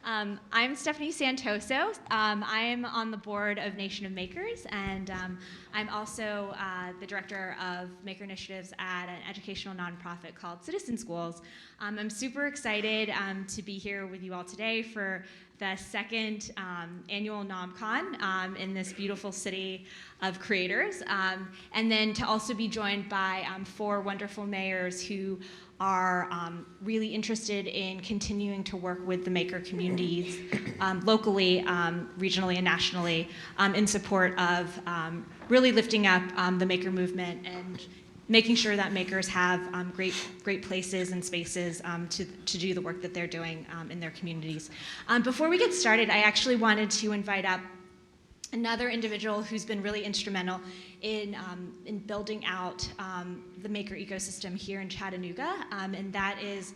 I'm Stephanie Santoso. I am on the board of Nation of Makers, and I'm also the director of Maker Initiatives at an educational nonprofit called Citizen Schools. I'm super excited to be here with you all today for the second annual NOMCON in this beautiful city of creators, and then to also be joined by 4 wonderful mayors who are really interested in continuing to work with the maker communities locally, regionally, and nationally in support of really lifting up the maker movement and making sure that makers have great places and spaces to do the work that they're doing in their communities. Before we get started, I actually wanted to invite up another individual who's been really instrumental in building out the maker ecosystem here in Chattanooga, and that is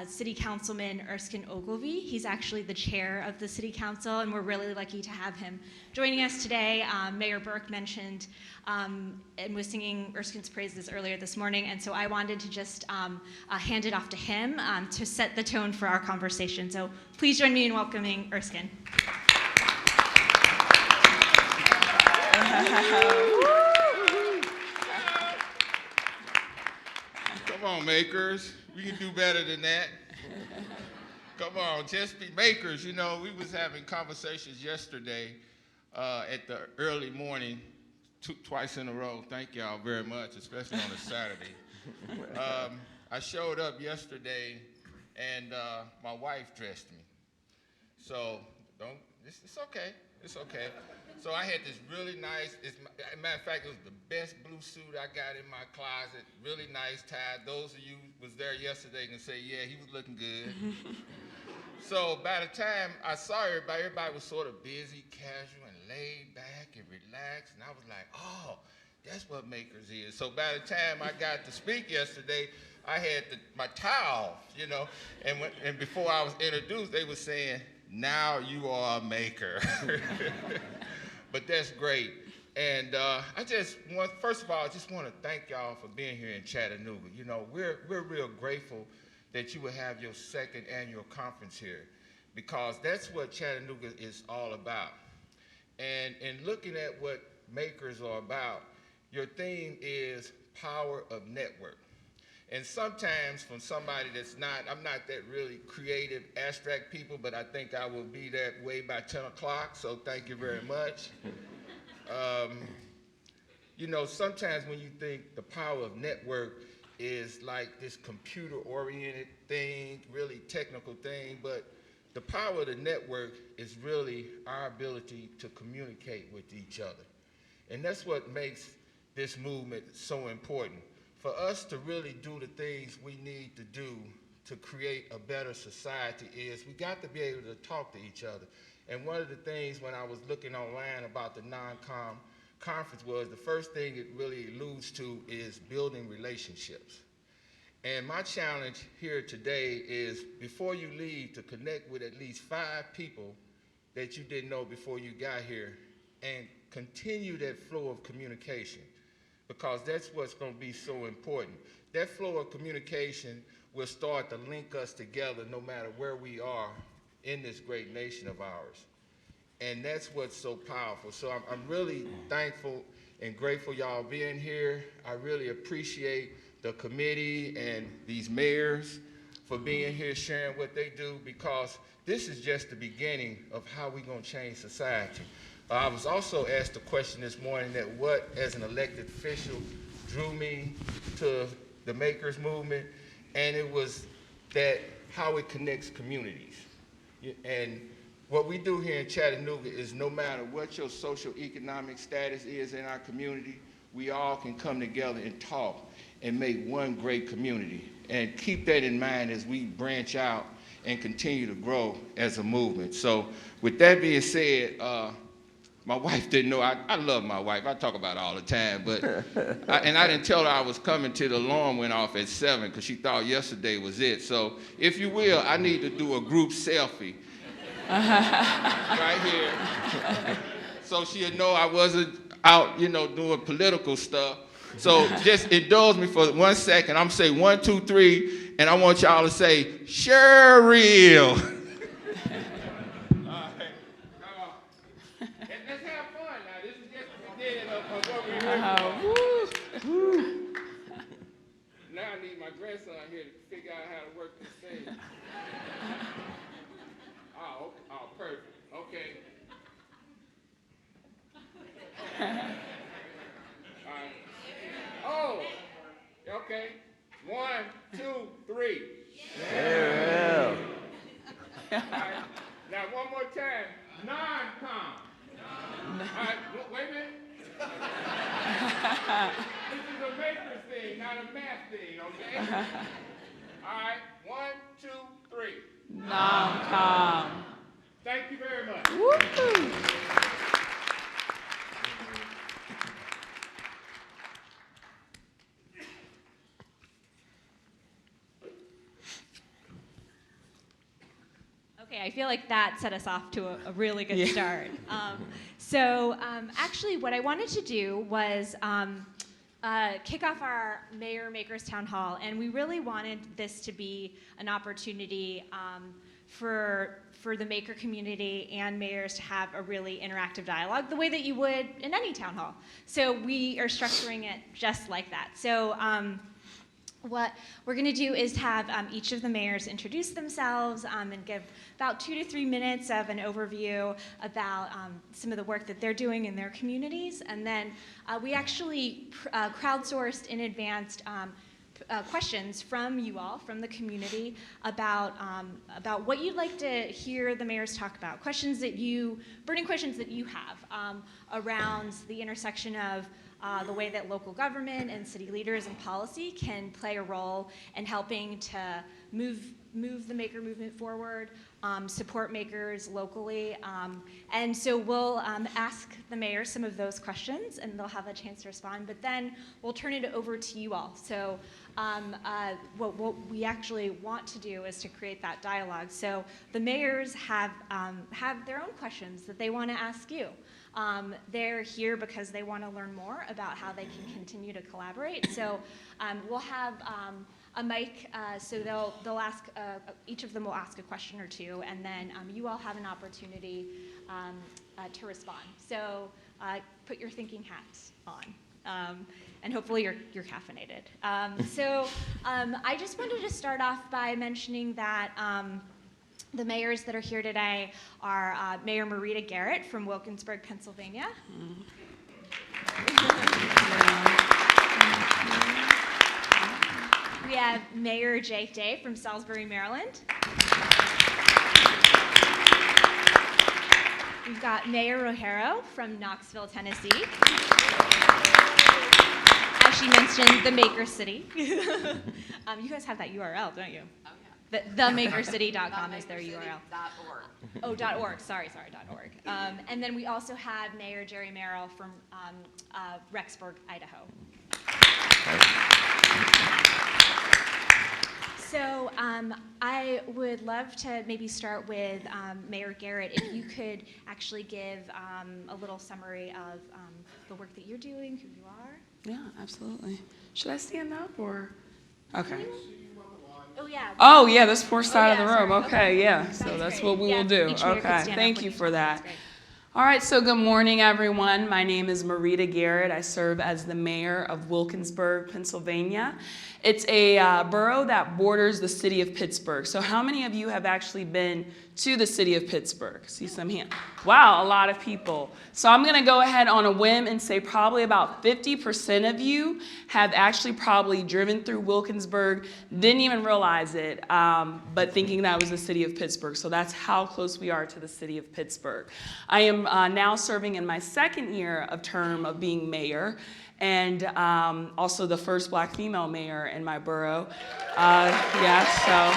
City Councilman Erskine Ogilvie. He's actually the chair of the City Council, and we're really lucky to have him joining us today. Mayor Berke mentioned and was singing Erskine's praises earlier this morning, and so I wanted to just hand it off to him to set the tone for our conversation. So please join me in welcoming Erskine. Come on, makers. We can do better than that. Come on, just be makers. You know, we was having conversations yesterday at the early morning, twice in a row. Thank y'all very much, especially on a Saturday. I showed up yesterday, and my wife dressed me. So it's okay. It's okay. So I had this really nice, matter of fact, it was the best blue suit I got in my closet, really nice tie. Those of you who was there yesterday can say, yeah, he was looking good. So by the time I saw everybody was sort of busy, casual, and laid back and relaxed, and I was like, oh, that's what makers is. So by the time I got to speak yesterday, I had my tie off, you know, and before I was introduced, they were saying, now you are a maker. But that's great. And first of all, I just want to thank y'all for being here in Chattanooga. You know, we're real grateful that you would have your second annual conference here, because that's what Chattanooga is all about. And in looking at what makers are about, your theme is power of network. And sometimes from somebody I'm not that really creative, abstract people, but I think I will be that way by 10 o'clock, so thank you very much. You know, sometimes when you think the power of network is like this computer-oriented thing, really technical thing, but the power of the network is really our ability to communicate with each other. And that's what makes this movement so important. For us to really do the things we need to do to create a better society is we got to be able to talk to each other. And one of the things when I was looking online about the NOMCON conference was the first thing it really alludes to is building relationships. And my challenge here today is before you leave to connect with at least 5 people that you didn't know before you got here and continue that flow of communication, because that's what's going to be so important. That flow of communication will start to link us together no matter where we are in this great nation of ours. And that's what's so powerful. So I'm really thankful and grateful y'all being here. I really appreciate the committee and these mayors for being here sharing what they do, because this is just the beginning of how we're going to change society. I was also asked a question this morning that what, as an elected official, drew me to the makers movement, and it was that how it connects communities. And what we do here in Chattanooga is no matter what your social economic status is in our community, we all can come together and talk and make one great community. And keep that in mind as we branch out and continue to grow as a movement. So with that being said, my wife didn't know. I love my wife. I talk about it all the time. But I didn't tell her I was coming till the alarm went off at 7 because she thought yesterday was it. So if you will, I need to do a group selfie right here. So she'll know I wasn't out, you know, doing political stuff. So just indulge me for 1 second. I'm going to say 1, 2, 3, and I want y'all to say, Cheryl. grandson here to figure out how to work this thing. Oh, perfect. Okay. All right. Oh, okay. 1, 2, 3. Merrill. All right. Now one more time. NOMCON. All right. Wait a minute. This is a maker's thing, not a math thing, okay? All right. 1, 2, 3. NOMCON. Thank you very much. Woo-hoo. Okay, I feel like that set us off to a really good start. Actually, what I wanted to do was kick off our Mayor Makers Town Hall, and we really wanted this to be an opportunity for the maker community and mayors to have a really interactive dialogue, the way that you would in any town hall. So we are structuring it just like that. So what we're going to do is have each of the mayors introduce themselves and give about 2 to 3 minutes of an overview about some of the work that they're doing in their communities. And then we actually crowdsourced in advance questions from you all, from the community, about what you'd like to hear the mayors talk about. Burning questions that you have around the intersection of the way that local government and city leaders and policy can play a role in helping to move the maker movement forward, support makers locally. And so we'll ask the mayor some of those questions, and they'll have a chance to respond, but then we'll turn it over to you all. So what we actually want to do is to create that dialogue. So the mayors have their own questions that they want to ask you. They're here because they want to learn more about how they can continue to collaborate. So we'll have a mic, so they'll ask, each of them will ask a question or two, and then you all have an opportunity to respond. So put your thinking hats on, and hopefully you're caffeinated. I just wanted to start off by mentioning that the mayors that are here today are Mayor Marita Garrett from Wilkinsburg, Pennsylvania. We have Mayor Jake Day from Salisbury, Maryland. We've got Mayor Rogero from Knoxville, Tennessee. As she mentioned, the Maker City. You guys have that URL, don't you? Oh, yeah. Themakercity.com is their URL. .org. Oh, .org. Sorry, .org. And then we also have Mayor Jerry Merrill from Rexburg, Idaho. So I would love to maybe start with Mayor Garrett. If you could actually give a little summary of the work that you're doing, who you are. Yeah, absolutely. Should I stand up or? Okay. Oh, yeah. Oh, yeah, this poor side of the room. Sorry. Okay, yeah. That's So that's great. what we will do. Each mayor could Okay, stand up thank when you you for talk. that. That's great. All right, so good morning, everyone. My name is Marita Garrett. I serve as the mayor of Wilkinsburg, Pennsylvania. It's a borough that borders the city of Pittsburgh. So how many of you have actually been to the city of Pittsburgh? See some hands. Wow, a lot of people. So I'm going to go ahead on a whim and say probably about 50% of you have actually probably driven through Wilkinsburg, didn't even realize it, but thinking that was the city of Pittsburgh. So that's how close we are to the city of Pittsburgh. I am now serving in my second year of term of being mayor, and also the first black female mayor in my borough. So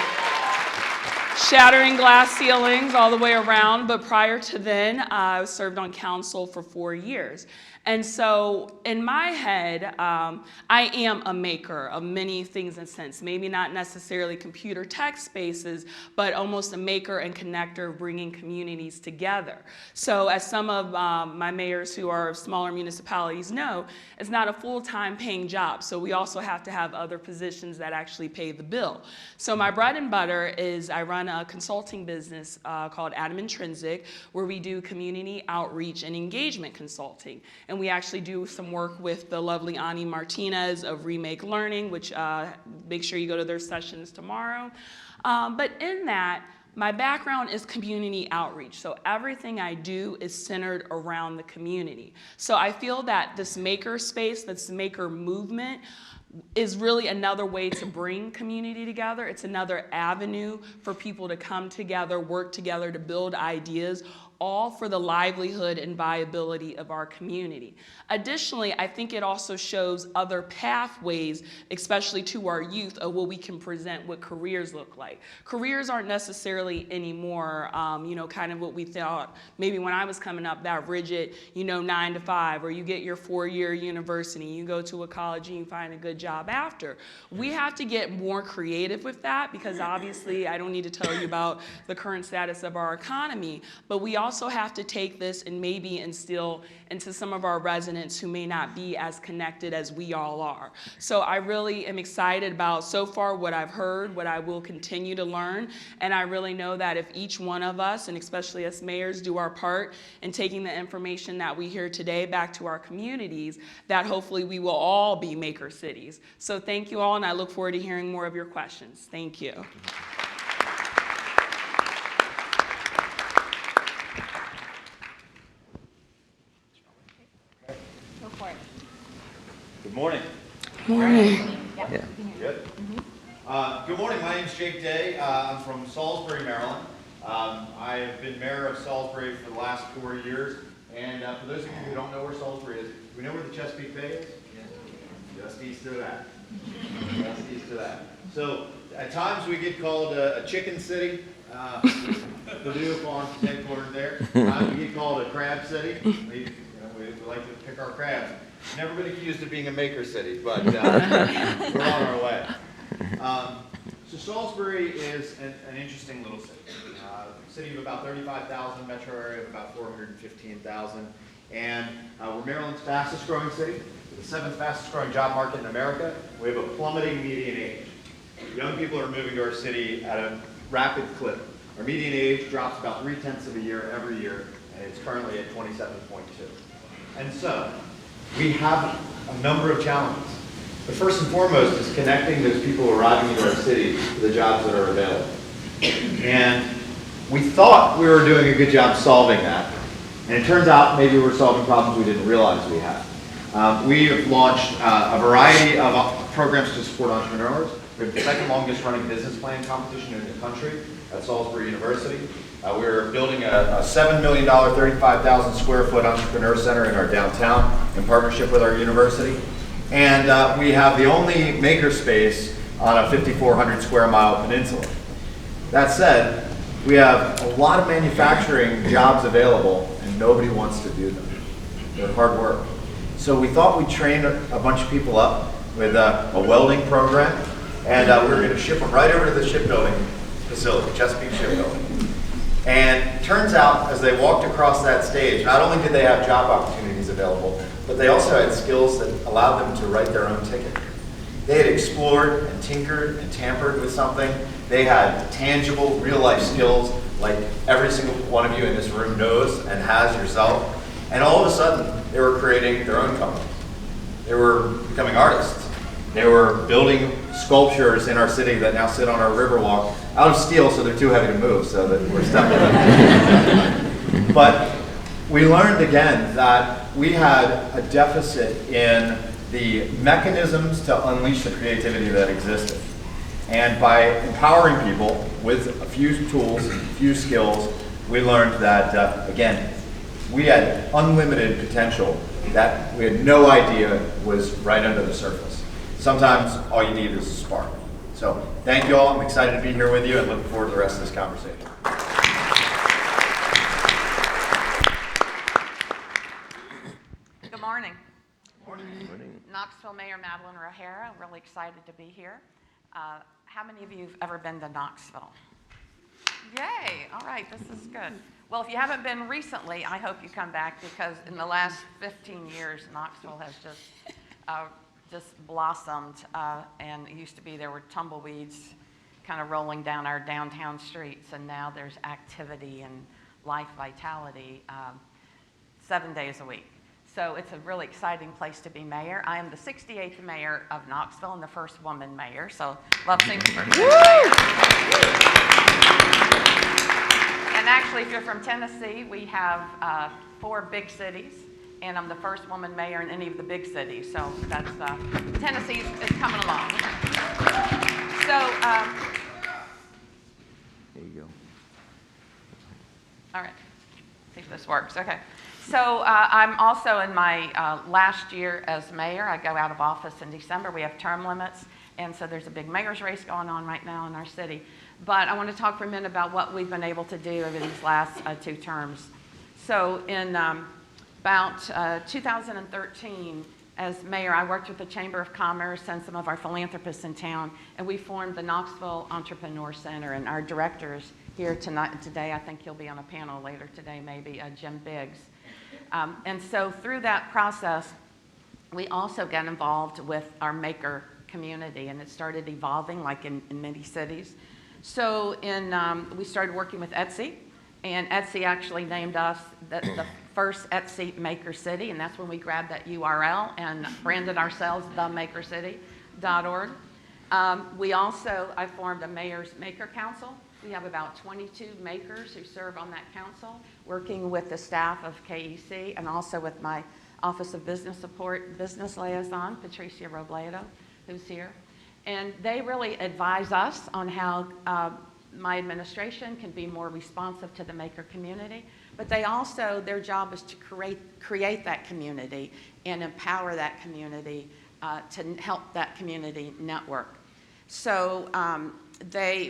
shattering glass ceilings all the way around, but prior to then, I served on council for 4 years. And so in my head, I am a maker of many things in a sense, maybe not necessarily computer tech spaces, but almost a maker and connector bringing communities together. So as some of my mayors who are of smaller municipalities know, it's not a full-time paying job. So we also have to have other positions that actually pay the bill. So my bread and butter is I run a consulting business called Adam Intrinsic, where we do community outreach and engagement consulting. And we actually do some work with the lovely Ani Martinez of Remake Learning, which make sure you go to their sessions tomorrow. But in that, my background is community outreach, so everything I do is centered around the community. So I feel that this maker space, this maker movement, is really another way to bring community together. It's another avenue for people to come together, work together to build ideas, all for the livelihood and viability of our community. Additionally, I think it also shows other pathways, especially to our youth, of what we can present what careers look like. Careers aren't necessarily anymore, kind of what we thought maybe when I was coming up, that rigid, 9 to 5, or you get your 4-year university, you go to a college and you find a good job after. We have to get more creative with that, because obviously I don't need to tell you about the current status of our economy, but we also have to take this and maybe instill into some of our residents who may not be as connected as we all are. So I really am excited about so far what I've heard, what I will continue to learn, and I really know that if each one of us, and especially us mayors, do our part in taking the information that we hear today back to our communities, that hopefully we will all be maker cities. So thank you all, and I look forward to hearing more of your questions. Thank you. Good morning. Morning. Yeah. Good. Good morning. My name is Jake Day. I'm from Salisbury, Maryland. I have been mayor of Salisbury for the last 4 years. And for those of you who don't know where Salisbury is, do we know where the Chesapeake Bay is? Yeah. Just east of that. Just east of that. So at times we get called a chicken city. Purdue Farms is headquartered there. We get called a crab city. We like to pick our crabs. Never been accused of being a maker city, but we're on our way. So Salisbury is an interesting little city. City of about 35,000, metro area of about 415,000. And we're Maryland's fastest growing city, the 7th fastest growing job market in America. We have a plummeting median age. Young people are moving to our city at a rapid clip. Our median age drops about 0.3 of a year every year, and it's currently at 27.2. And so, we have a number of challenges. But first and foremost is connecting those people arriving into our city to the jobs that are available. And we thought we were doing a good job solving that. And it turns out maybe we're solving problems we didn't realize we had. We have launched a variety of programs to support entrepreneurs. We have the second longest running business plan competition in the country at Salisbury University. We're building a $7 million, 35,000 square foot entrepreneur center in our downtown in partnership with our university. And we have the only maker space on a 5,400 square mile peninsula. That said, we have a lot of manufacturing jobs available and nobody wants to do them. They're hard work. So we thought we'd train a bunch of people up with a welding program, and we were going to ship them right over to the shipbuilding facility, Chesapeake Shipbuilding. And it turns out, as they walked across that stage, not only did they have job opportunities available, but they also had skills that allowed them to write their own ticket. They had explored and tinkered and tampered with something. They had tangible, real-life skills like every single one of you in this room knows and has yourself. And all of a sudden, they were creating their own companies. They were becoming artists. They were building sculptures in our city that now sit on our riverwalk out of steel, so they're too heavy to move, so that we're stuck with them. But we learned again that we had a deficit in the mechanisms to unleash the creativity that existed. And by empowering people with a few tools, a few skills, we learned that, again, we had unlimited potential that we had no idea was right under the surface. Sometimes all you need is a spark. So thank you all. I'm excited to be here with you and looking forward to the rest of this conversation. Good morning. Morning. Knoxville Mayor Madeline Rogero. I'm really excited to be here. How many of you have ever been to Knoxville? Yay. All right. This is good. Well, if you haven't been recently, I hope you come back, because in the last 15 years, Knoxville has just blossomed. And it used to be there were tumbleweeds kind of rolling down our downtown streets, and now there's activity and life vitality 7 days a week. So it's a really exciting place to be mayor. I am the 68th mayor of Knoxville and the first woman mayor, so love seeing the first woman mayor. And actually, if you're from Tennessee, we have 4 big cities, and I'm the first woman mayor in any of the big cities, so that's, Tennessee is coming along. So, There you go. all right, see if this works, okay. So I'm also in my last year as mayor. I go out of office in December. We have term limits, and so there's a big mayor's race going on right now in our city. But I want to talk for a minute about what we've been able to do over these last 2 terms. So in about 2013, as mayor, I worked with the Chamber of Commerce and some of our philanthropists in town, and we formed the Knoxville Entrepreneur Center. And our directors here today, I think he'll be on a panel later today, maybe, Jim Biggs. And so through that process, we also got involved with our maker community, and it started evolving like in many cities. So we started working with Etsy, and Etsy actually named us the first Etsy Maker City, and that's when we grabbed that URL and branded ourselves themakercity.org. I formed a Mayor's Maker Council. We have about 22 makers who serve on that council, working with the staff of KEC and also with my Office of Business Support Business Liaison, Patricia Robledo, who's here. And they really advise us on how my administration can be more responsive to the maker community. But their job is to create that community and empower that community to help that community network. So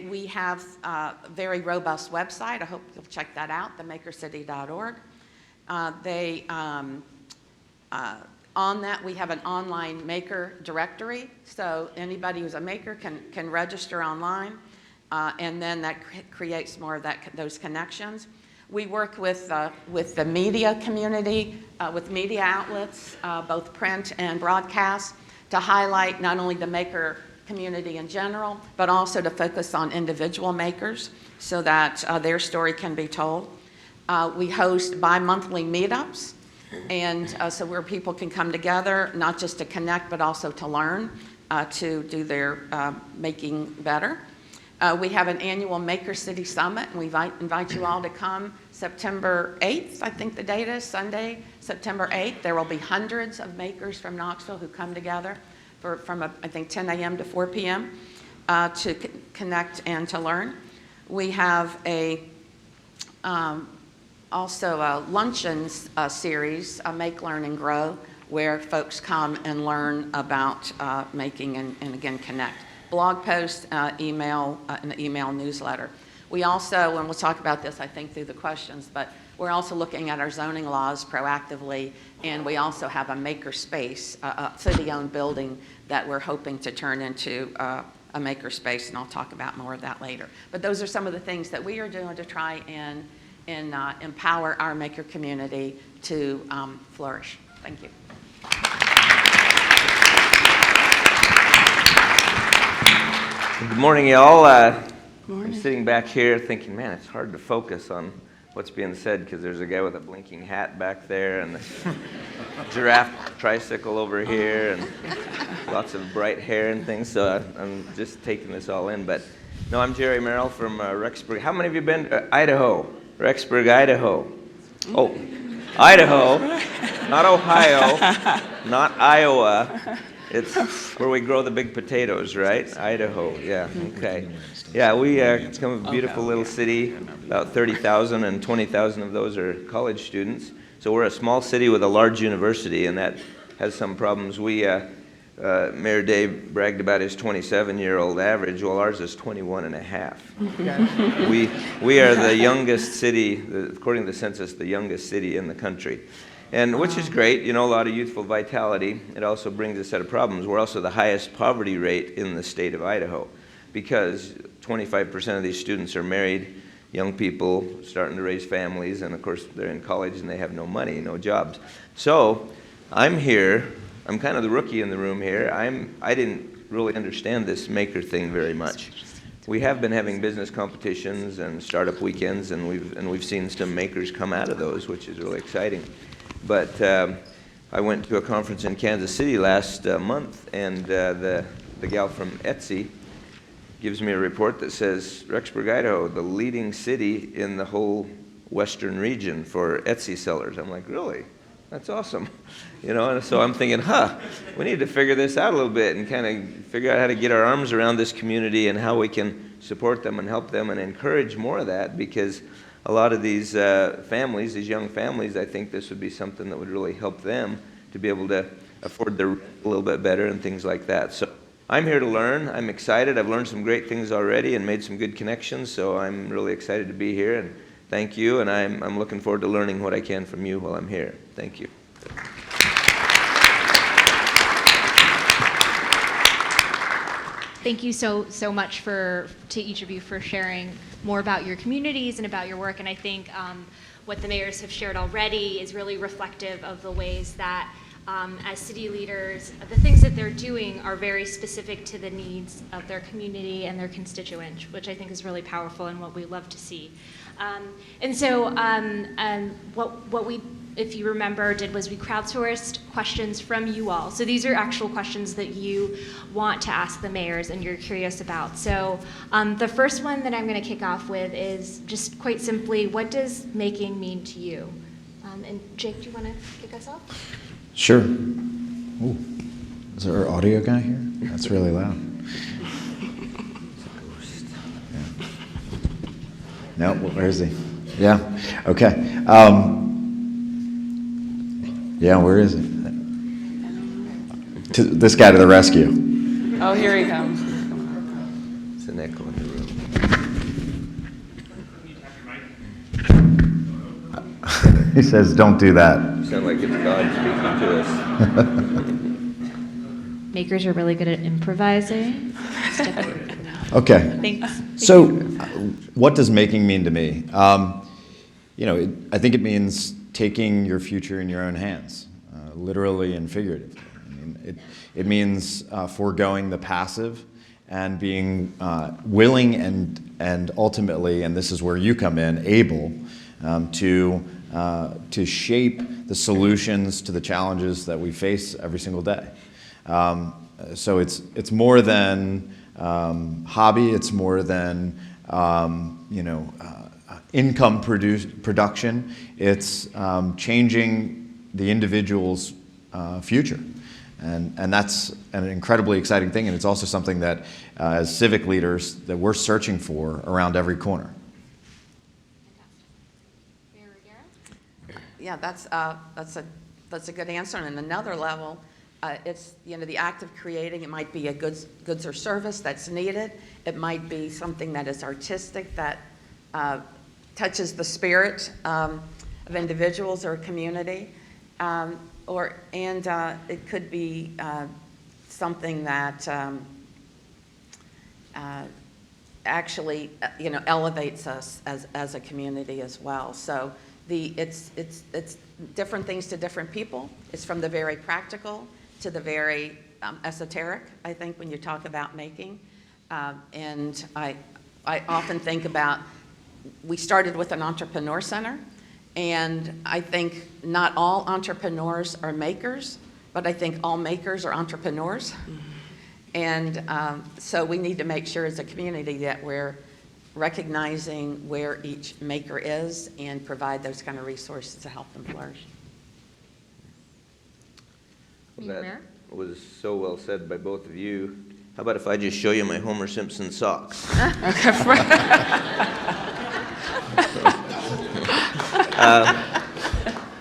we have a very robust website. I hope you'll check that out, themakercity.org. On that, we have an online maker directory, so anybody who's a maker can register online, and then that creates more of those connections. We work with the media community, with media outlets, both print and broadcast, to highlight not only the maker community in general, but also to focus on individual makers so that their story can be told. We host bi-monthly meetups, and so where people can come together, not just to connect, but also to learn, to do their making better. We have an annual Maker City Summit, and we invite you all to come September 8th, I think the date is, Sunday, September 8th. There will be hundreds of makers from Knoxville who come together from I think 10 a.m. to 4 p.m. To connect and to learn. We have also a luncheons series, Make, Learn, and Grow, where folks come and learn about making and again connect. Blog posts, an email newsletter. We also, and we'll talk about this I think through the questions, but we're also looking at our zoning laws proactively, and we also have a maker space, a city-owned building that we're hoping to turn into a maker space, and I'll talk about more of that later. But those are some of the things that we are doing to try and empower our maker community to flourish. Thank you. Good morning, y'all. I'm sitting back here thinking, man, it's hard to focus on what's being said because there's a guy with a blinking hat back there and the giraffe tricycle over here and lots of bright hair and things, so I'm just taking this all in. But no, I'm Jerry Merrill from Rexburg. How many of you been to Idaho? Rexburg, Idaho. Oh, Idaho, not Ohio, not Iowa. It's where we grow the big potatoes, right? Idaho, yeah, okay. Yeah, we come from a beautiful little city, about 30,000, and 20,000 of those are college students. So we're a small city with a large university, and that has some problems. Mayor Dave bragged about his 27-year-old average. Well, ours is 21 and a half. We are the youngest city, according to the census, the youngest city in the country. And which is great, you know, a lot of youthful vitality. It also brings a set of problems. We're also the highest poverty rate in the state of Idaho because 25% of these students are married, young people starting to raise families, and of course they're in college and they have no money, no jobs. So I'm here, I'm kind of the rookie in the room here. I didn't really understand this maker thing very much. We have been having business competitions and startup weekends, and we've seen some makers come out of those, which is really exciting. But I went to a conference in Kansas City last month, and the gal from Etsy gives me a report that says Rexburg, Idaho, the leading city in the whole western region for Etsy sellers. I'm like, really? That's awesome. And so I'm thinking, we need to figure this out a little bit and kind of figure out how to get our arms around this community and how we can support them and help them and encourage more of that, because a lot of these families, these young families, I think this would be something that would really help them to be able to afford their rent a little bit better and things like that. So I'm here to learn. I'm excited. I've learned some great things already and made some good connections, so I'm really excited to be here, and thank you, and I'm looking forward to learning what I can from you while I'm here. Thank you. Thank you so much to each of you for sharing more about your communities and about your work. And I think what the mayors have shared already is really reflective of the ways that as city leaders, the things that they're doing are very specific to the needs of their community and their constituents, which I think is really powerful and what we love to see. And so what we, if you remember, did was we crowdsourced questions from you all. So these are actual questions that you want to ask the mayors and you're curious about. So the first one that I'm going to kick off with is just quite simply, what does making mean to you? And Jake, do you want to kick us off? Sure. Ooh. Is there an audio guy here? That's really loud. No, where is he? Yeah, okay. Yeah, where is he? This guy to the rescue. Oh, here he comes. It's an echo in the room. He says, don't do that. You sound like it's God speaking to us. Makers are really good at improvising. Okay. Thanks. So, what does making mean to me? I think it means taking your future in your own hands, literally and figuratively. I mean, it means foregoing the passive and being willing and ultimately, and this is where you come in, able to shape the solutions to the challenges that we face every single day. So it's more than hobby. It's more than income production. It's changing the individual's future, and that's an incredibly exciting thing. And it's also something that, as civic leaders, that we're searching for around every corner. Yeah, that's a good answer. And another level, it's the act of creating. It might be a goods or service that's needed. It might be something that is artistic that touches the spirit of individuals or a community, and it could be something that actually elevates us as a community as well. So it's different things to different people. It's from the very practical to the very esoteric, I think, when you talk about making. And I often think about, we started with an entrepreneur center, and I think not all entrepreneurs are makers, but I think all makers are entrepreneurs. Mm-hmm. And so we need to make sure as a community that we're recognizing where each maker is and provide those kind of resources to help them flourish. That was so well said by both of you. How about if I just show you my Homer Simpson socks?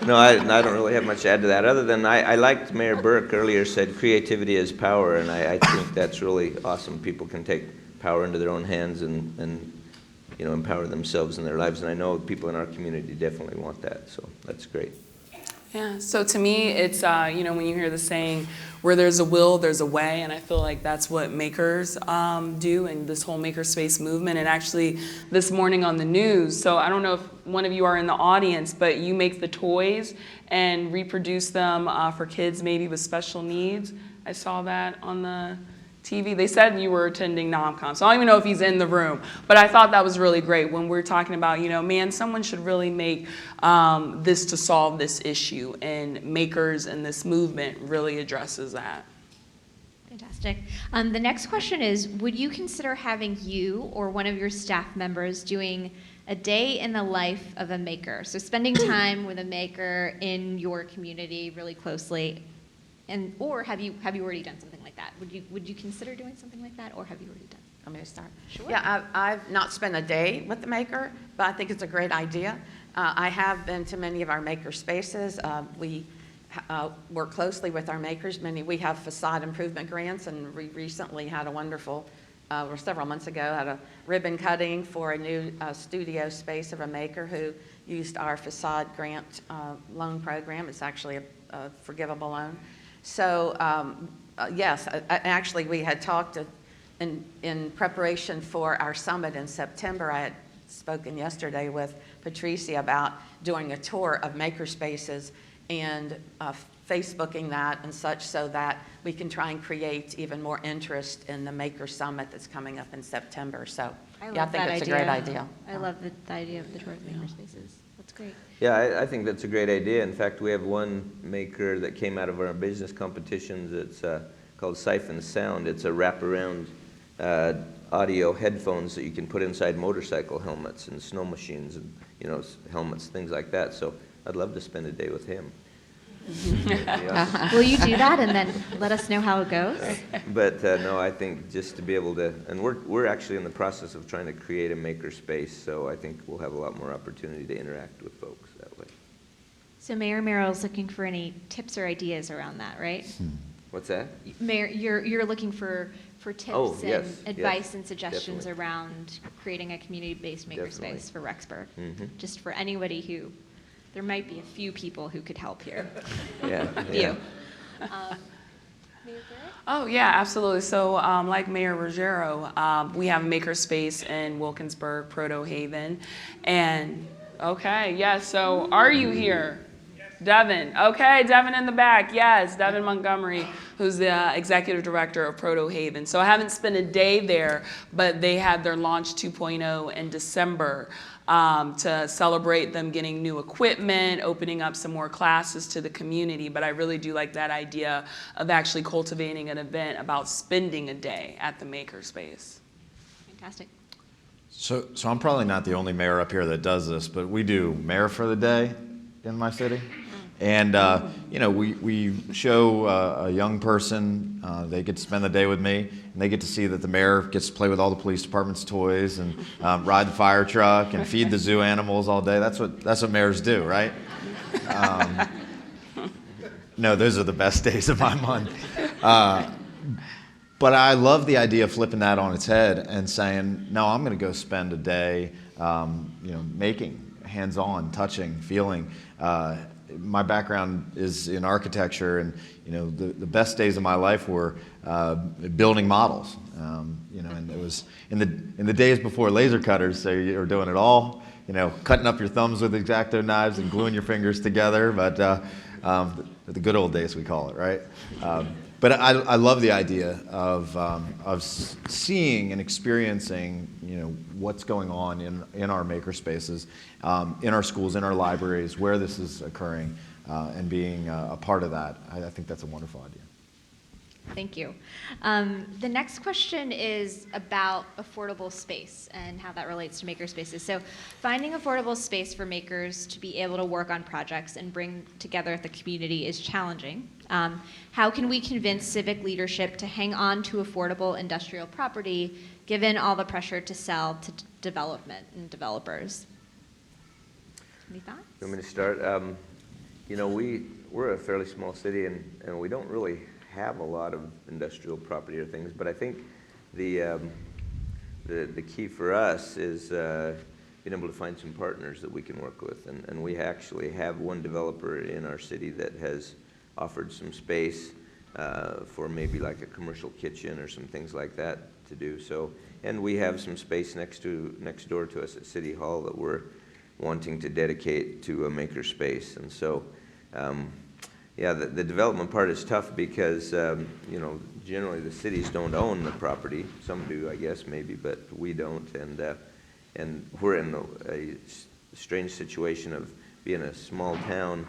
No, I don't really have much to add to that, other than I liked Mayor Berke earlier said creativity is power, and I think that's really awesome. People can take power into their own hands and empower themselves in their lives, and I know people in our community definitely want that, so that's great. Yeah, so to me, it's, when you hear the saying, where there's a will, there's a way, and I feel like that's what makers do in this whole makerspace movement. And actually, this morning on the news, so I don't know if one of you are in the audience, but you make the toys and reproduce them for kids maybe with special needs. I saw that on the TV. They said you were attending NOMCON, so I don't even know if he's in the room. But I thought that was really great when we're talking about, man, someone should really make this to solve this issue, and Makers and this movement really addresses that. Fantastic. The next question is, would you consider having you or one of your staff members doing a day in the life of a maker? So spending time with a maker in your community really closely, or have you already done something like that? Would you consider doing something like that, or have you already done? Want me to start? Sure. Yeah, I've not spent a day with the maker, but I think it's a great idea. I have been to many of our maker spaces. We work closely with our makers. We have facade improvement grants, and we recently had a wonderful, or several months ago, had a ribbon cutting for a new studio space of a maker who used our facade grant loan program. It's actually a forgivable loan. So yes, actually we had talked in preparation for our summit in September. I had spoken yesterday with Patricia about doing a tour of maker spaces and Facebooking that and such, so that we can try and create even more interest in the Maker Summit that's coming up in September. So I think it's a great idea. I love the idea of the tour of maker spaces. That's great. Yeah, I think that's a great idea. In fact, we have one maker that came out of our business competitions. It's called Siphon Sound. It's a wraparound audio headphones that you can put inside motorcycle helmets and snow machines and helmets, things like that. So I'd love to spend a day with him. Will you do that and then let us know how it goes? But no, I think just to be able to, and we're actually in the process of trying to create a maker space, so I think we'll have a lot more opportunity to interact with folks that way. So Mayor Merrill's looking for any tips or ideas around that, right? What's that? Mayor, you're looking for tips yes, and advice yes, and suggestions definitely. around creating a community-based Definitely. makerspace for Rexburg. Mhm. Just for anybody who, there might be a few people who could help here. Yeah. You. Mayor Garrett? Oh, yeah, absolutely. So like Mayor Rogero, we have a makerspace in Wilkinsburg, Proto Haven. And, okay, yes, so are you here? Devin. Okay, Devin in the back. Yes, Devin Montgomery, who's the executive director of Proto Haven. So I haven't spent a day there, but they had their launch 2.0 in December to celebrate them getting new equipment, opening up some more classes to the community. But I really do like that idea of actually cultivating an event about spending a day at the makerspace. Fantastic. So I'm probably not the only mayor up here that does this, but we do Mayor for the Day in my city. And, we show a young person, they get to spend the day with me, and they get to see that the mayor gets to play with all the police department's toys and ride the fire truck and feed the zoo animals all day. That's what mayors do, right? No, those are the best days of my month. But I love the idea of flipping that on its head and saying, no, I'm going to go spend a day, making, hands-on, touching, feeling. My background is in architecture, and the best days of my life were building models. And it was in the days before laser cutters, so you were doing it all. Cutting up your thumbs with X-Acto knives and gluing your fingers together. But the good old days, we call it, right? But I love the idea of seeing and experiencing, what's going on in our maker spaces, in our schools, in our libraries, where this is occurring, and being a part of that. I think that's a wonderful idea. Thank you. The next question is about affordable space and how that relates to maker spaces. So finding affordable space for makers to be able to work on projects and bring together the community is challenging. How can we convince civic leadership to hang on to affordable industrial property given all the pressure to sell to development and developers? Any thoughts? You want me to start? We're a fairly small city, and we don't really have a lot of industrial property or things, but I think the key for us is being able to find some partners that we can work with, and we actually have one developer in our city that has offered some space for maybe like a commercial kitchen or some things like that to do. So, and we have some space next door to us at City Hall that we're wanting to dedicate to a maker space, and so Yeah, the development part is tough because, you know, generally the cities don't own the property. Some do, I guess, maybe, but we don't. And we're in a strange situation of being a small town,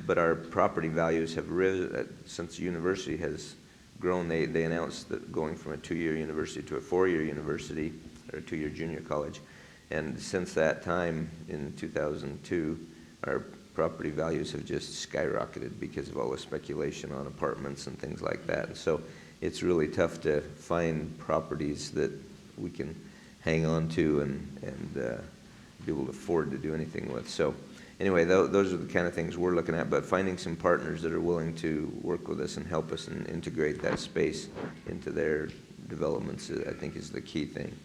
but our property values have risen since the university has grown. They announced that going from a 2-year university to a 4-year university, or a 2-year junior college. And since that time, in 2002, our property values have just skyrocketed because of all the speculation on apartments and things like that. And so it's really tough to find properties that we can hang on to and be able to afford to do anything with. So anyway, those are the kind of things we're looking at, but finding some partners that are willing to work with us and help us and integrate that space into their developments, I think, is the key thing.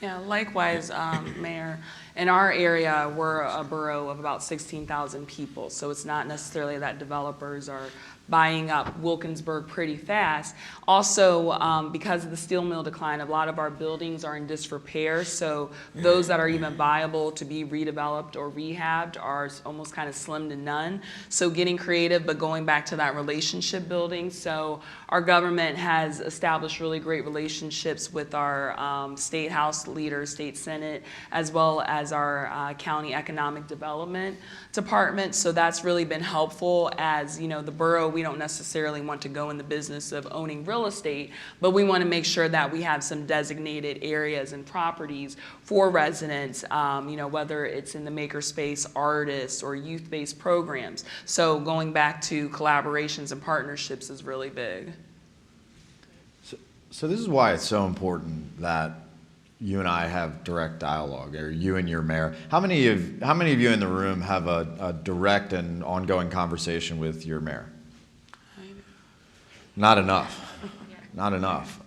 Yeah, likewise, Mayor, in our area, we're a borough of about 16,000 people, so it's not necessarily that developers are buying up Wilkinsburg pretty fast. Also, because of the steel mill decline, a lot of our buildings are in disrepair, so those that are even viable to be redeveloped or rehabbed are almost kind of slim to none. So getting creative, but going back to that relationship building. So our government has established really great relationships with our state house leaders, state senate, as well as our county economic development department. So that's really been helpful. As you know, the borough, we don't necessarily want to go in the business of owning real estate, but we want to make sure that we have some designated areas and properties for residents, you know, whether it's in the makerspace, artists, or youth-based programs. So going back to collaborations and partnerships is really big. So this is why it's so important that you and I have direct dialogue, or you and your mayor. How many of you in the room have a direct and ongoing conversation with your mayor? Not enough. Not enough.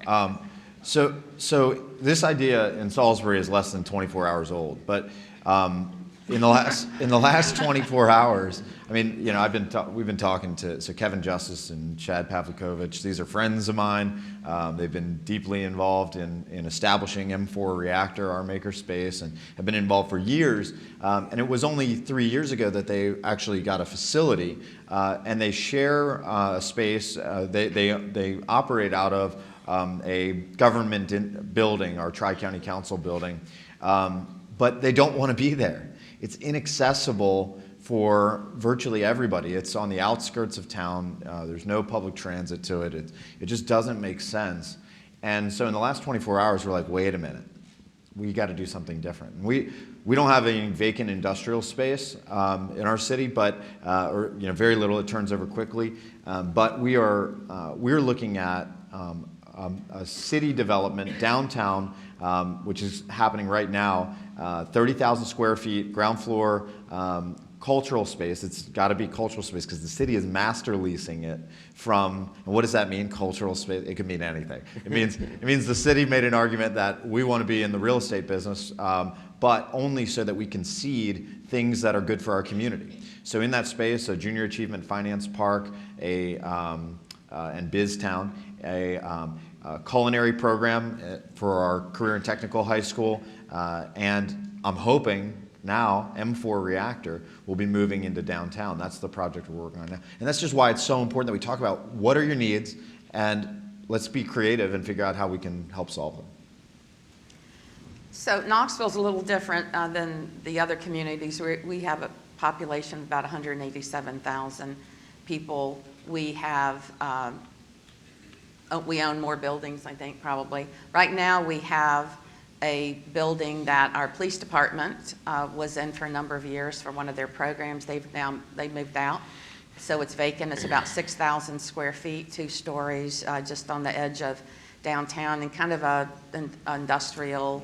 So this idea in Salisbury is less than 24 hours old, but in the last 24 hours, I mean, you know, we've been talking to Kevin Justice and Chad Pavlikovich. These are friends of mine. They've been deeply involved in establishing M4 Reactor, our makerspace, and have been involved for years. And it was only 3 years ago that they actually got a facility, and they share a space. They operate out of a government building, our Tri-County Council building, but they don't want to be there. It's inaccessible for virtually everybody. It's on the outskirts of town. There's no public transit to it. It just doesn't make sense. And so in the last 24 hours, we're like, wait a minute. We got to do something different. We don't have any vacant industrial space in our city, but or you know, very little. It turns over quickly. But we're looking at a city development downtown, which is happening right now. 30,000 square feet, ground floor, cultural space. It's got to be cultural space because the city is master leasing it from, and what does that mean, cultural space? It could mean anything. It means the city made an argument that we want to be in the real estate business, but only so that we can seed things that are good for our community. So in that space, a junior achievement finance park, and BizTown, a culinary program for our career and technical high school, and I'm hoping now M4 Reactor will be moving into downtown. That's the project we're working on now. And that's just why it's so important that we talk about what are your needs, and let's be creative and figure out how we can help solve them. So Knoxville's a little different than the other communities. We have a population of about 187,000 people. We have we own more buildings, I think, probably. Right now we have a building that our police department was in for a number of years for one of their programs. They moved out, so it's vacant. It's about 6,000 square feet, 2 stories, just on the edge of downtown, and kind of an industrial,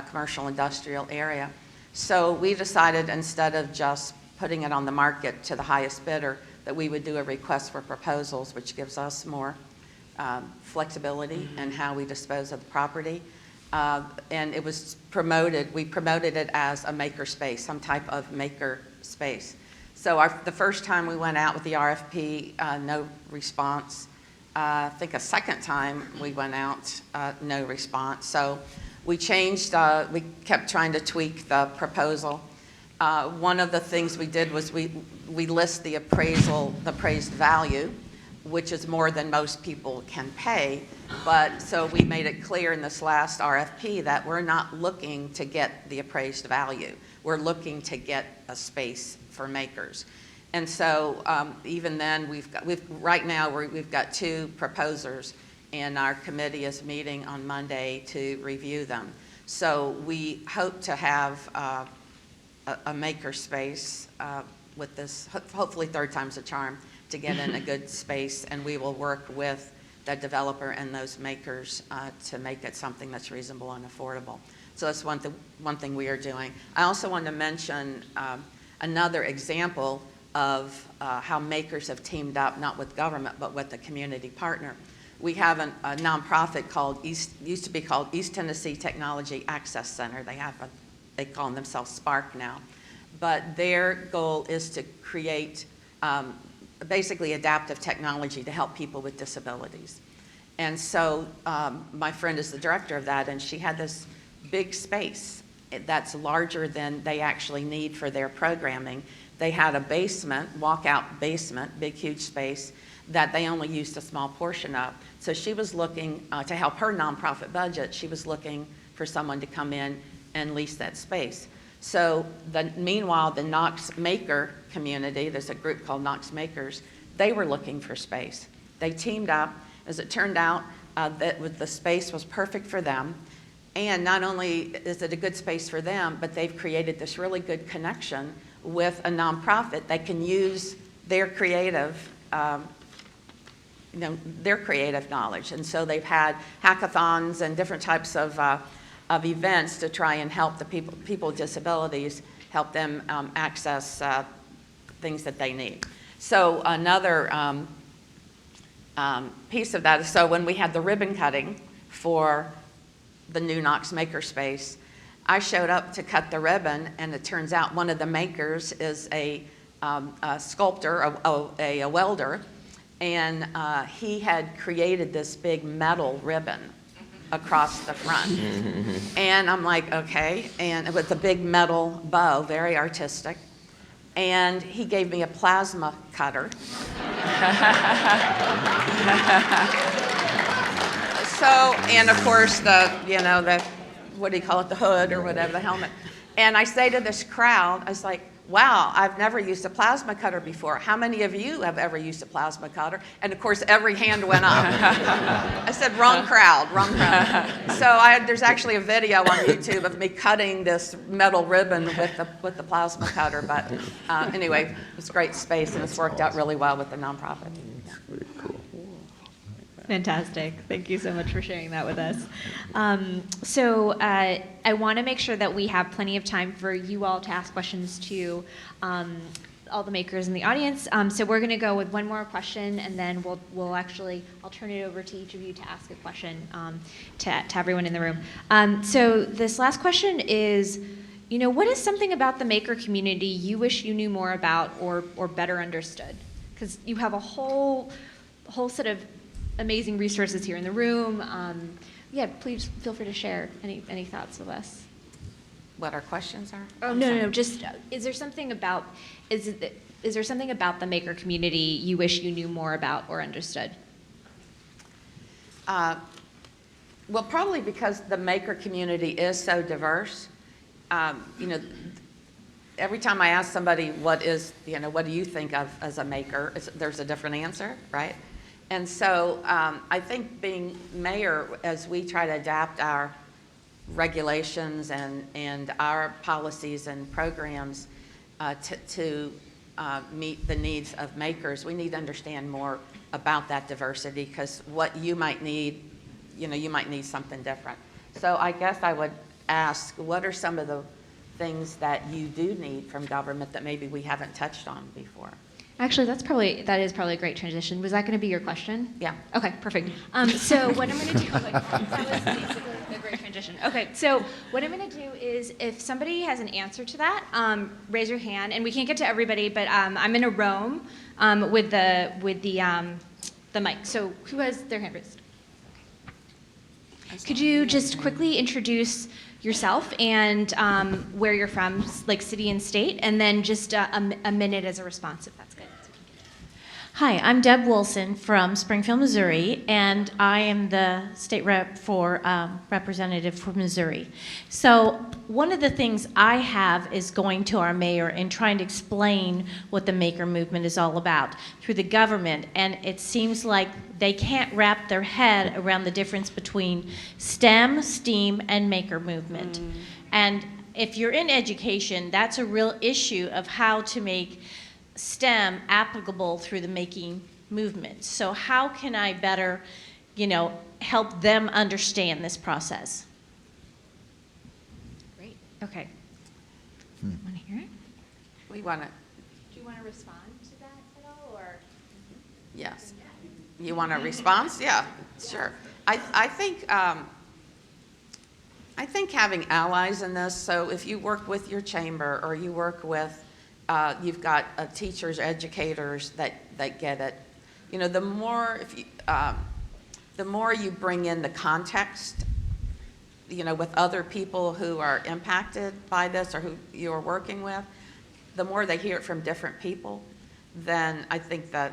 commercial industrial area. So we decided, instead of just putting it on the market to the highest bidder, that we would do a request for proposals, which gives us more flexibility in how we dispose of the property. And it was promoted, we promoted it as a maker space, some type of maker space. So the first time we went out with the RFP, no response. I think a second time we went out, no response. So we changed, we kept trying to tweak the proposal. One of the things we did was we list the appraised value, which is more than most people can pay. But so we made it clear in this last RFP that we're not looking to get the appraised value. We're looking to get a space for makers. And so even then, right now we've got 2 proposers, and our committee is meeting on Monday to review them. So we hope to have a maker space with this, hopefully 3rd time's a charm, to get in a good space, and we will work with the developer and those makers to make it something that's reasonable and affordable. So that's one thing we are doing. I also want to mention another example of how makers have teamed up, not with government, but with a community partner. We have a nonprofit called used to be called East Tennessee Technology Access Center. They call themselves Spark now. But their goal is to create basically adaptive technology to help people with disabilities. And so my friend is the director of that, and she had this big space that's larger than they actually need for their programming. They had a basement, walkout basement, big, huge space that they only used a small portion of. So she was looking to help her nonprofit budget. She was looking for someone to come in and lease that space. So meanwhile, the Knox Maker community, there's a group called Knox Makers, they were looking for space. They teamed up. As it turned out, the space was perfect for them. And not only is it a good space for them, but they've created this really good connection with a nonprofit that can use their creative knowledge. And so they've had hackathons and different types of events to try and help the people with disabilities, help them access things that they need. So another piece of that is, so when we had the ribbon cutting for the new Knox Makerspace, I showed up to cut the ribbon, and it turns out one of the makers is a sculptor, a welder, and he had created this big metal ribbon across the front. And I'm like, okay, and with a big metal bow, very artistic. And he gave me a plasma cutter. So, and of course what do you call it, the hood or whatever, the helmet. And I say to this crowd, I was like, wow, I've never used a plasma cutter before. How many of you have ever used a plasma cutter? And of course, every hand went up. I said, wrong crowd, wrong crowd. So there's actually a video on YouTube of me cutting this metal ribbon with the plasma cutter. But anyway, it's a great space, and it's worked out really well with the nonprofit. Very cool. Fantastic. Thank you so much for sharing that with us. So I want to make sure that we have plenty of time for you all to ask questions to all the makers in the audience. So we're going to go with one more question, and then I'll turn it over to each of you to ask a question to everyone in the room. So this last question is, what is something about the maker community you wish you knew more about or better understood? Because you have a whole set of amazing resources here in the room. Please feel free to share any thoughts with us. What our questions are? Oh, no. Just is there something about the maker community you wish you knew more about or understood? Well, probably because the maker community is so diverse. Every time I ask somebody what do you think of as a maker, there's a different answer, right? And so I think being mayor, as we try to adapt our regulations and our policies and programs to meet the needs of makers, we need to understand more about that diversity, because what you might need, you might need something different. So I guess I would ask, what are some of the things that you do need from government that maybe we haven't touched on before? Actually, that is probably a great transition. Was that going to be your question? Yeah. Okay, perfect. So what I'm going to do, that was basically a great transition. Okay, so what I'm going to do is, if somebody has an answer to that, raise your hand, and we can't get to everybody, but I'm in a roam with the mic. So who has their hand raised? Could you just quickly introduce yourself and where you're from, like city and state, and then just a minute as a response, if that's good. Hi, I'm Deb Wilson from Springfield, Missouri, and I am the state rep for representative for Missouri. So one of the things I have is going to our mayor and trying to explain what the maker movement is all about through the government, and it seems like they can't wrap their head around the difference between STEM, STEAM, and maker movement. And if you're in education, that's a real issue of how to make STEM applicable through the making movement. So how can I better, help them understand this process? Great. Okay. Want to hear it? We want to, Do you want to respond to that at all, or? yes. You want a response? Yeah, sure. I think having allies in this, so if you work with your chamber or you work with you've got teachers, educators that get it. The more you bring in the context, with other people who are impacted by this or who you are working with, the more they hear it from different people, then I think that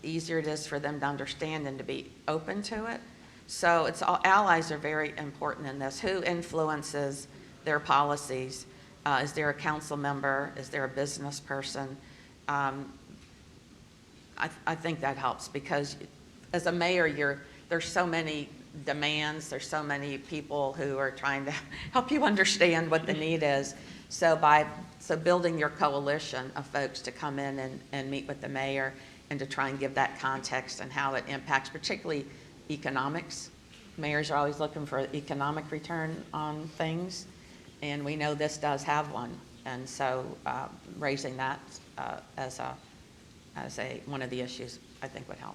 easier it is for them to understand and to be open to it. So allies are very important in this. Who influences their policies? Is there a council member? Is there a business person? I think that helps because as a mayor, there's so many demands, there's so many people who are trying to help you understand what the need is. So building your coalition of folks to come in and meet with the mayor and to try and give that context and how it impacts, particularly economics. Mayors are always looking for economic return on things. And we know this does have one, and so raising that as one of the issues I think would help.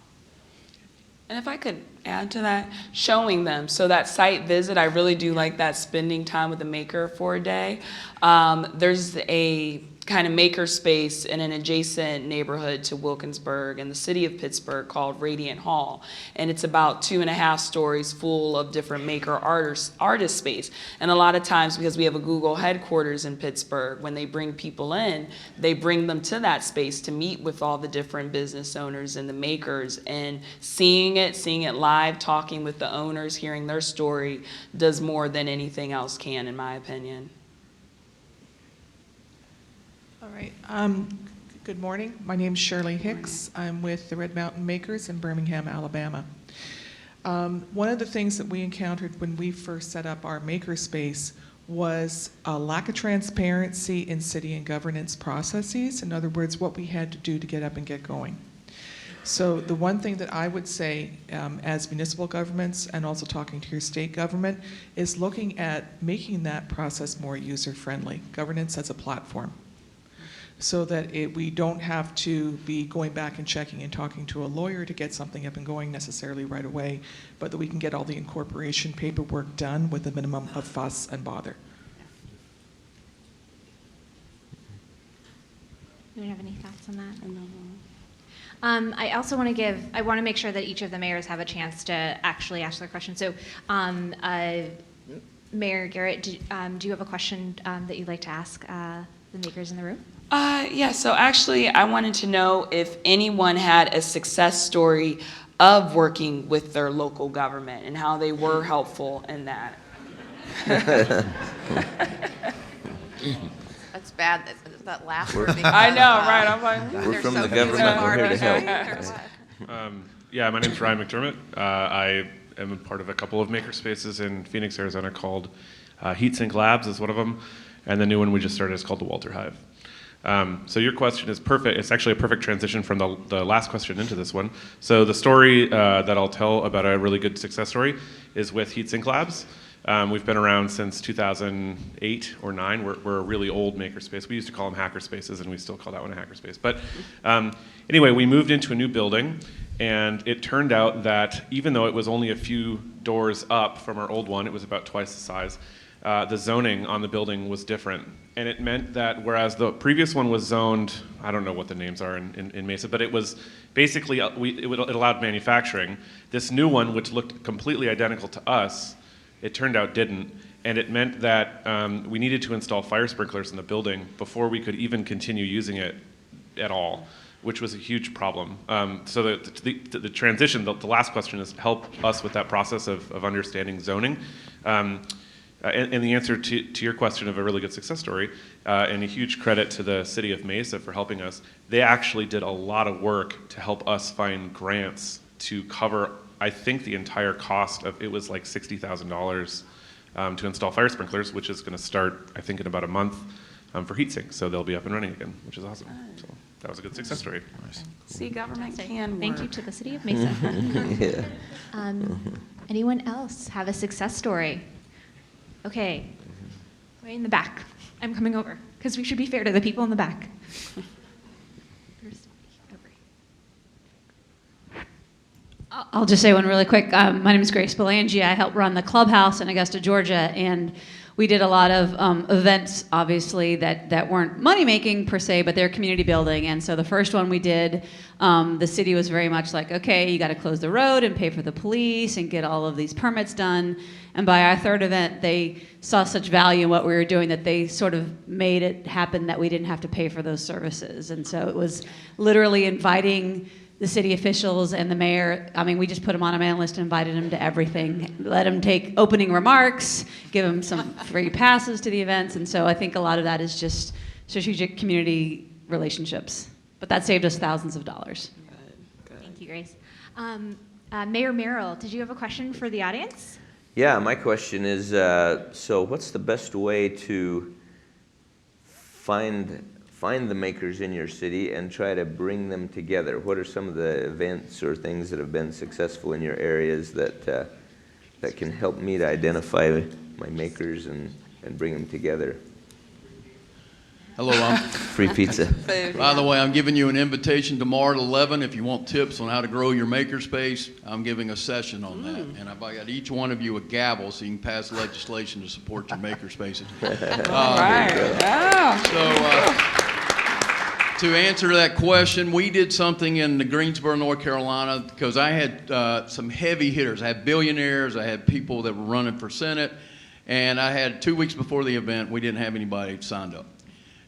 And if I could add to that, showing them. So that site visit, I really do like that, spending time with the maker for a day. There's a kind of maker space in an adjacent neighborhood to Wilkinsburg in the city of Pittsburgh called Radiant Hall. And it's about 2.5 stories full of different maker artist space. And a lot of times, because we have a Google headquarters in Pittsburgh, when they bring people in, they bring them to that space to meet with all the different business owners and the makers. And seeing it live, talking with the owners, hearing their story, does more than anything else can, in my opinion. All right. Good morning. My name is Shirley Hicks. I'm with the Red Mountain Makers in Birmingham, Alabama. One of the things that we encountered when we first set up our makerspace was a lack of transparency in city and governance processes. In other words, what we had to do to get up and get going. So the one thing that I would say as municipal governments and also talking to your state government is looking at making that process more user-friendly, governance as a platform, so that we don't have to be going back and checking and talking to a lawyer to get something up and going necessarily right away, but that we can get all the incorporation paperwork done with a minimum of fuss and bother. Do you have any thoughts on that? I also want to make sure that each of the mayors have a chance to actually ask their question. So, Mayor Garrett, do you have a question that you'd like to ask the makers in the room? Yeah, so actually I wanted to know if anyone had a success story of working with their local government and how they were helpful in that. That's bad, that laughter. I know, right? I'm like, We're from the government, we're here to help. Yeah, my name's Ryan McDermott. I am a part of a couple of makerspaces in Phoenix, Arizona called Heatsink Labs is one of them, and the new one we just started is called the Walter Hive. So your question is perfect. It's actually a perfect transition from the last question into this one. So the story that I'll tell about a really good success story is with Heatsink Labs. We've been around since 2008 or 9. We're a really old makerspace. We used to call them hackerspaces, and we still call that one a hackerspace. But anyway, we moved into a new building, and it turned out that even though it was only a few doors up from our old one, it was about twice the size, the zoning on the building was different. And it meant that whereas the previous one was zoned, I don't know what the names are in Mesa, but it was basically, it allowed manufacturing. This new one, which looked completely identical to us, It turned out didn't. And it meant that we needed to install fire sprinklers in the building before we could even continue using it at all, which was a huge problem. So the transition, the last question is help us with that process of understanding zoning. And the answer to your question of a really good success story, and a huge credit to the city of Mesa for helping us, they actually did a lot of work to help us find grants to cover, I think, the entire cost of, it was like $60,000 to install fire sprinklers, which is going to start, I think, in about a month for heat sinks. So they'll be up and running again, which is awesome. So that was a good success story. See, government can work. Thank you to the city of Mesa. Yeah. Anyone else have a success story? Okay, way in the back. I'm coming over because we should be fair to the people in the back. I'll just say one really quick. My name is Grace Belangi. I help run the clubhouse in Augusta, Georgia, and we did a lot of events, obviously, that weren't money-making per se, but they're community building. And so the first one we did, the city was very much like, okay, you got to close the road and pay for the police and get all of these permits done. And by our third event, they saw such value in what we were doing that they sort of made it happen that we didn't have to pay for those services. And so it was literally inviting the city officials and the mayor. I mean, we just put them on a mailing list and invited them to everything. Let them take opening remarks, give them some free passes to the events. And so I think a lot of that is just strategic community relationships. But that saved us thousands of dollars. Thank you, Grace. Mayor Merrill, did you have a question for the audience? Yeah, my question is, so what's the best way to find the makers in your city and try to bring them together? What are some of the events or things that have been successful in your areas that can help me to identify my makers and bring them together? Hello, I'm Free pizza. by the way, I'm giving you an invitation tomorrow at 11. If you want tips on how to grow your makerspace, I'm giving a session on that. And I've got each one of you a gavel so you can pass legislation to support your makerspaces. All right. Yeah. To answer that question, we did something in Greensboro, North Carolina, because I had some heavy hitters. I had billionaires, I had people that were running for Senate, and I had 2 weeks before the event, we didn't have anybody signed up.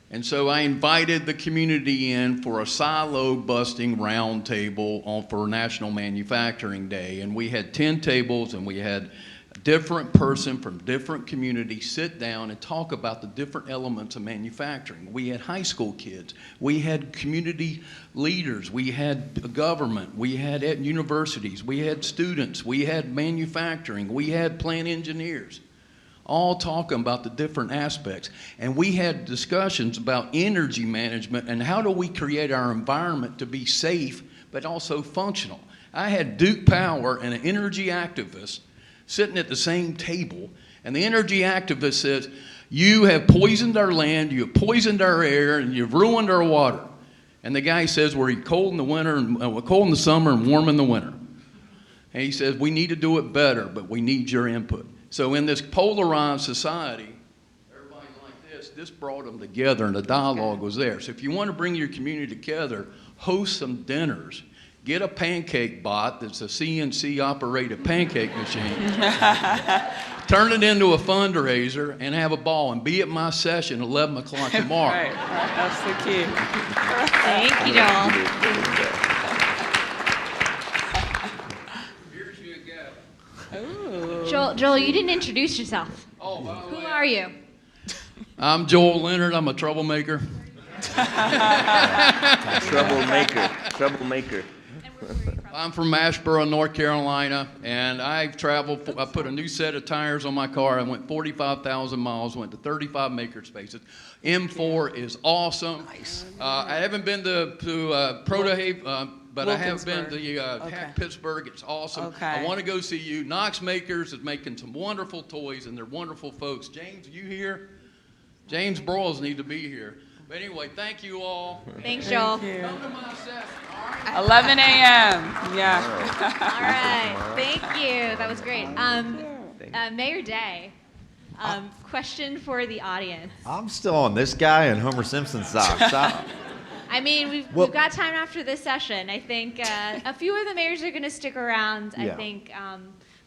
And so I invited the community in for a silo-busting roundtable for National Manufacturing Day. And we had 10 tables, and we had a different person from different communities sit down and talk about the different elements of manufacturing. We had high school kids. We had community leaders. We had government. We had at universities. We had students. We had manufacturing. We had plant engineers. All talking about the different aspects. And we had discussions about energy management and how do we create our environment to be safe but also functional. I had Duke Power and an energy activist sitting at the same table, and the energy activist says, you have poisoned our land, you have poisoned our air, and you've ruined our water. And the guy says, we're cold in the winter, and cold in the summer and warm in the winter. And he says, we need to do it better, but we need your input. So in this polarized society, everybody's like this brought them together and the dialogue was there. So if you want to bring your community together, host some dinners. Get a pancake bot that's a CNC operated pancake machine. Turn it into a fundraiser and have a ball and be at my session at 11 o'clock tomorrow. Right, that's the key. Thank you, Joel. Joel, you didn't introduce yourself. Oh, by the Who way, are you? I'm Joel Leonard. I'm a troublemaker. Troublemaker. I'm from Asheboro, North Carolina, and I've traveled. I put a new set of tires on my car. I went 45,000 miles, went to 35 makerspaces. M4 is awesome. Nice. I haven't been to Protahave, but I have been to Pittsburgh. It's awesome. Okay. I want to go see you. Knox Makers is making some wonderful toys, and they're wonderful folks. James, are you here? James Broyles need to be here. But anyway, thank you all. Thanks, Joel. Thank you. Come to my session, all right? 11 a.m. Yeah. All right. Thank you. That was great. Mayor Day, question for the audience. I'm still on this guy and Homer Simpson's socks. I mean, we've got time after this session. I think a few of the mayors are going to stick around. I Yeah. think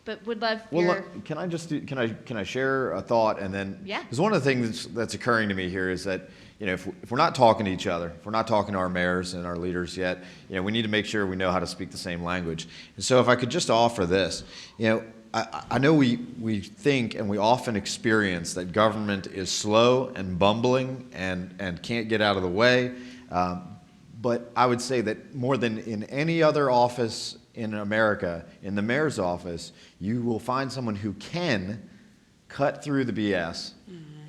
But would love Well, your... look, can I just can I share a thought and then? Yeah. Because one of the things that's occurring to me here is that, you know, if we're not talking to each other, if we're not talking to our mayors and our leaders yet, you know, we need to make sure we know how to speak the same language. And so if I could just offer this, you know, I know we think and we often experience that government is slow and bumbling and can't get out of the way. But I would say that more than in any other office in America, in the mayor's office, you will find someone who can cut through the BS,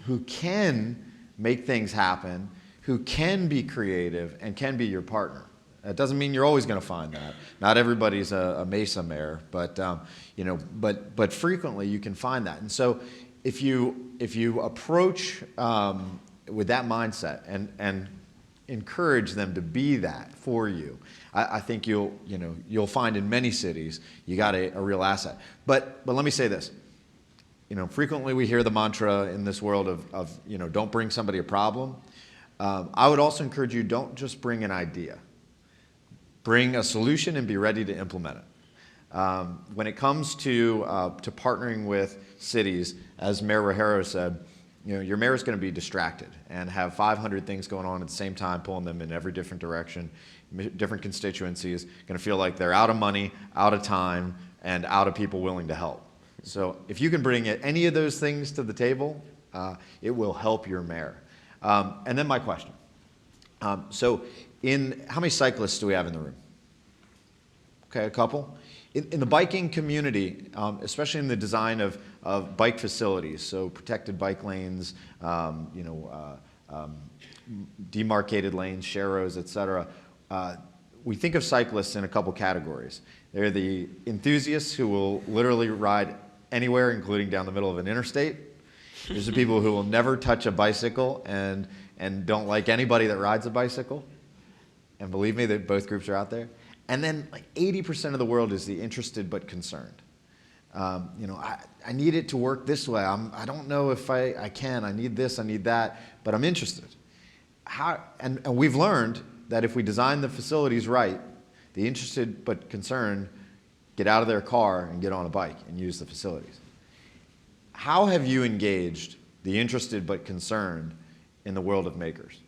who can make things happen, who can be creative and can be your partner. It doesn't mean you're always going to find that. Not everybody's a Mesa mayor, but you know, but frequently you can find that. And so, if you approach with that mindset and encourage them to be that for you, I think you'll find in many cities you got a real asset. But let me say this. You know, frequently we hear the mantra in this world of you know, don't bring somebody a problem. I would also encourage you, don't just bring an idea. Bring a solution and be ready to implement it. When it comes to partnering with cities, as Mayor Rogero said, you know, your mayor is going to be distracted and have 500 things going on at the same time, pulling them in every different direction, different constituencies, going to feel like they're out of money, out of time, and out of people willing to help. So if you can bring any of those things to the table, it will help your mayor. And then my question. So how many cyclists do we have in the room? Okay, a couple. In the biking community, especially in the design of bike facilities, so protected bike lanes, demarcated lanes, sharrows, et cetera, we think of cyclists in a couple categories. They're the enthusiasts who will literally ride anywhere, including down the middle of an interstate. There's the people who will never touch a bicycle and don't like anybody that rides a bicycle. And believe me, that both groups are out there. And then like 80% of the world is the interested but concerned. You know, I need it to work this way. I don't know if I can. I need this, I need that, but I'm interested. And we've learned that if we design the facilities right, the interested but concerned get out of their car and get on a bike and use the facilities. How have you engaged the interested but concerned in the world of makers?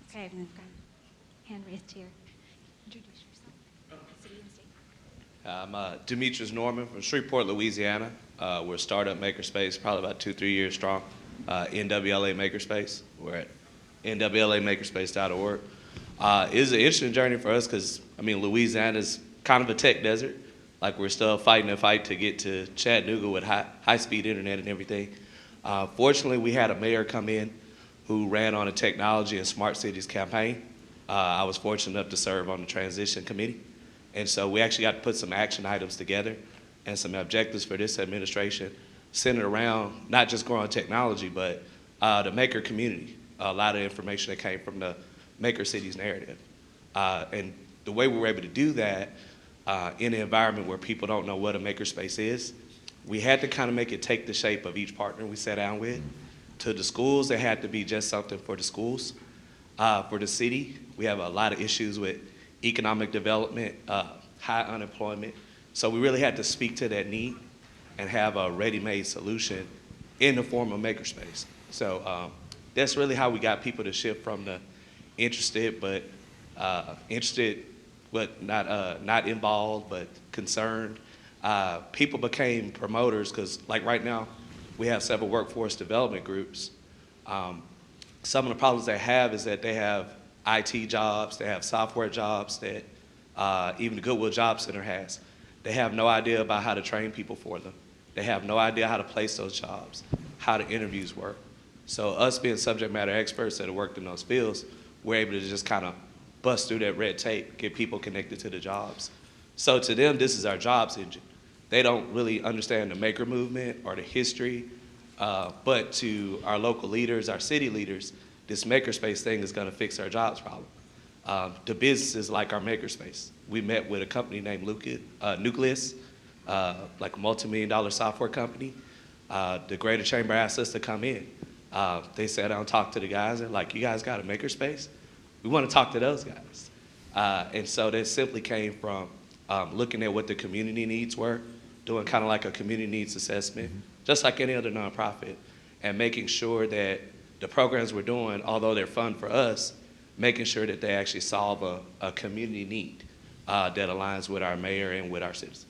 Okay, hand raised here. Introduce yourself. City and state. I'm Demetrius Norman from Shreveport, Louisiana. We're a startup makerspace, probably about 2-3 years strong. NWLA Makerspace. We're at nwlamakerspace.org. It's an interesting journey for us because, I mean, Louisiana's kind of a tech desert. Like, we're still fighting a fight to get to Chattanooga with high-speed internet and everything. Fortunately, we had a mayor come in who ran on a technology and smart cities campaign. I was fortunate enough to serve on the transition committee. And so we actually got to put some action items together and some objectives for this administration centered around not just growing technology, but the maker community. A lot of information that came from the maker cities narrative. And the way we were able to do that in an environment where people don't know what a makerspace is, we had to kind of make it take the shape of each partner we sat down with. To the schools, it had to be just something for the schools. For the city, we have a lot of issues with economic development, high unemployment. So we really had to speak to that need and have a ready-made solution in the form of makerspace. So that's really how we got people to shift from the interested but not involved but concerned. People became promoters because, like, right now we have several workforce development groups. Some of the problems they have is that they have IT jobs, they have software jobs that even the Goodwill Job Center has. They have no idea about how to train people for them. They have no idea how to place those jobs, how the interviews work. So us being subject matter experts that have worked in those fields, we're able to just kind of bust through that red tape, get people connected to the jobs. So to them, this is our jobs engine. They don't really understand the maker movement or the history, but to our local leaders, our city leaders, this makerspace thing is going to fix our jobs problem. The businesses like our makerspace. We met with a company named Nucleus, like a multi-million-dollar software company. The Greater Chamber asked us to come in. They sat down and talked to the guys and like, you guys got a makerspace? We want to talk to those guys. And so that simply came from looking at what the community needs were, doing kind of like a community needs assessment, just like any other nonprofit, and making sure that the programs we're doing, although they're fun for us, making sure that they actually solve a community need that aligns with our mayor and with our citizens.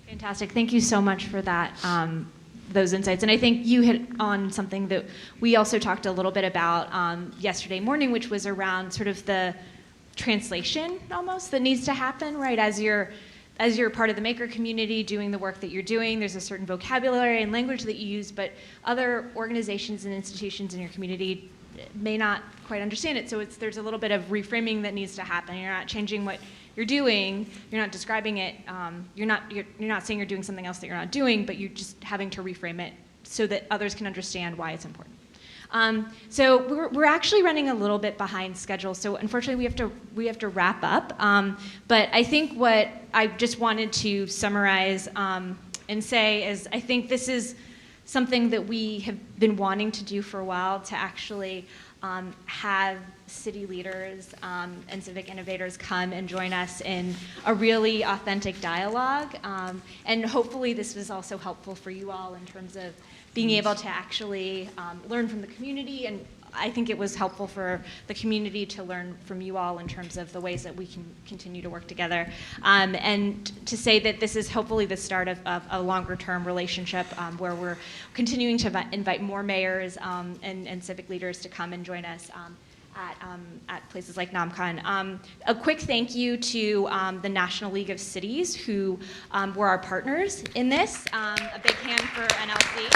Fantastic. Thank you so much for that, those insights. And I think you hit on something that we also talked a little bit about yesterday morning, which was around sort of the translation almost that needs to happen, right? As you're part of the maker community doing the work that you're doing, there's a certain vocabulary and language that you use, but other organizations and institutions in your community may not quite understand it. So there's a little bit of reframing that needs to happen. You're not changing what you're doing, you're not describing it, you're not saying you're doing something else that you're not doing, but you're just having to reframe it so that others can understand why it's important. So we're actually running a little bit behind schedule, so unfortunately we have to wrap up. But I think what I just wanted to summarize and say is I think this is something that we have been wanting to do for a while, to actually have city leaders and civic innovators come and join us in a really authentic dialogue. And hopefully this was also helpful for you all in terms of being able to actually learn from the community, and I think it was helpful for the community to learn from you all in terms of the ways that we can continue to work together. And to say that this is hopefully the start of a longer term relationship where we're continuing to invite more mayors and civic leaders to come and join us at places like NOMCON. A quick thank you to the National League of Cities, who were our partners in this. A big hand for NLC.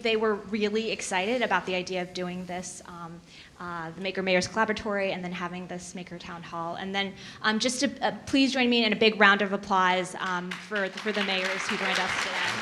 They were really excited about the idea of doing this, the Maker Mayors Collaboratory, and then having this Maker Town Hall. And then just to please join me in a big round of applause for the mayors who joined us today.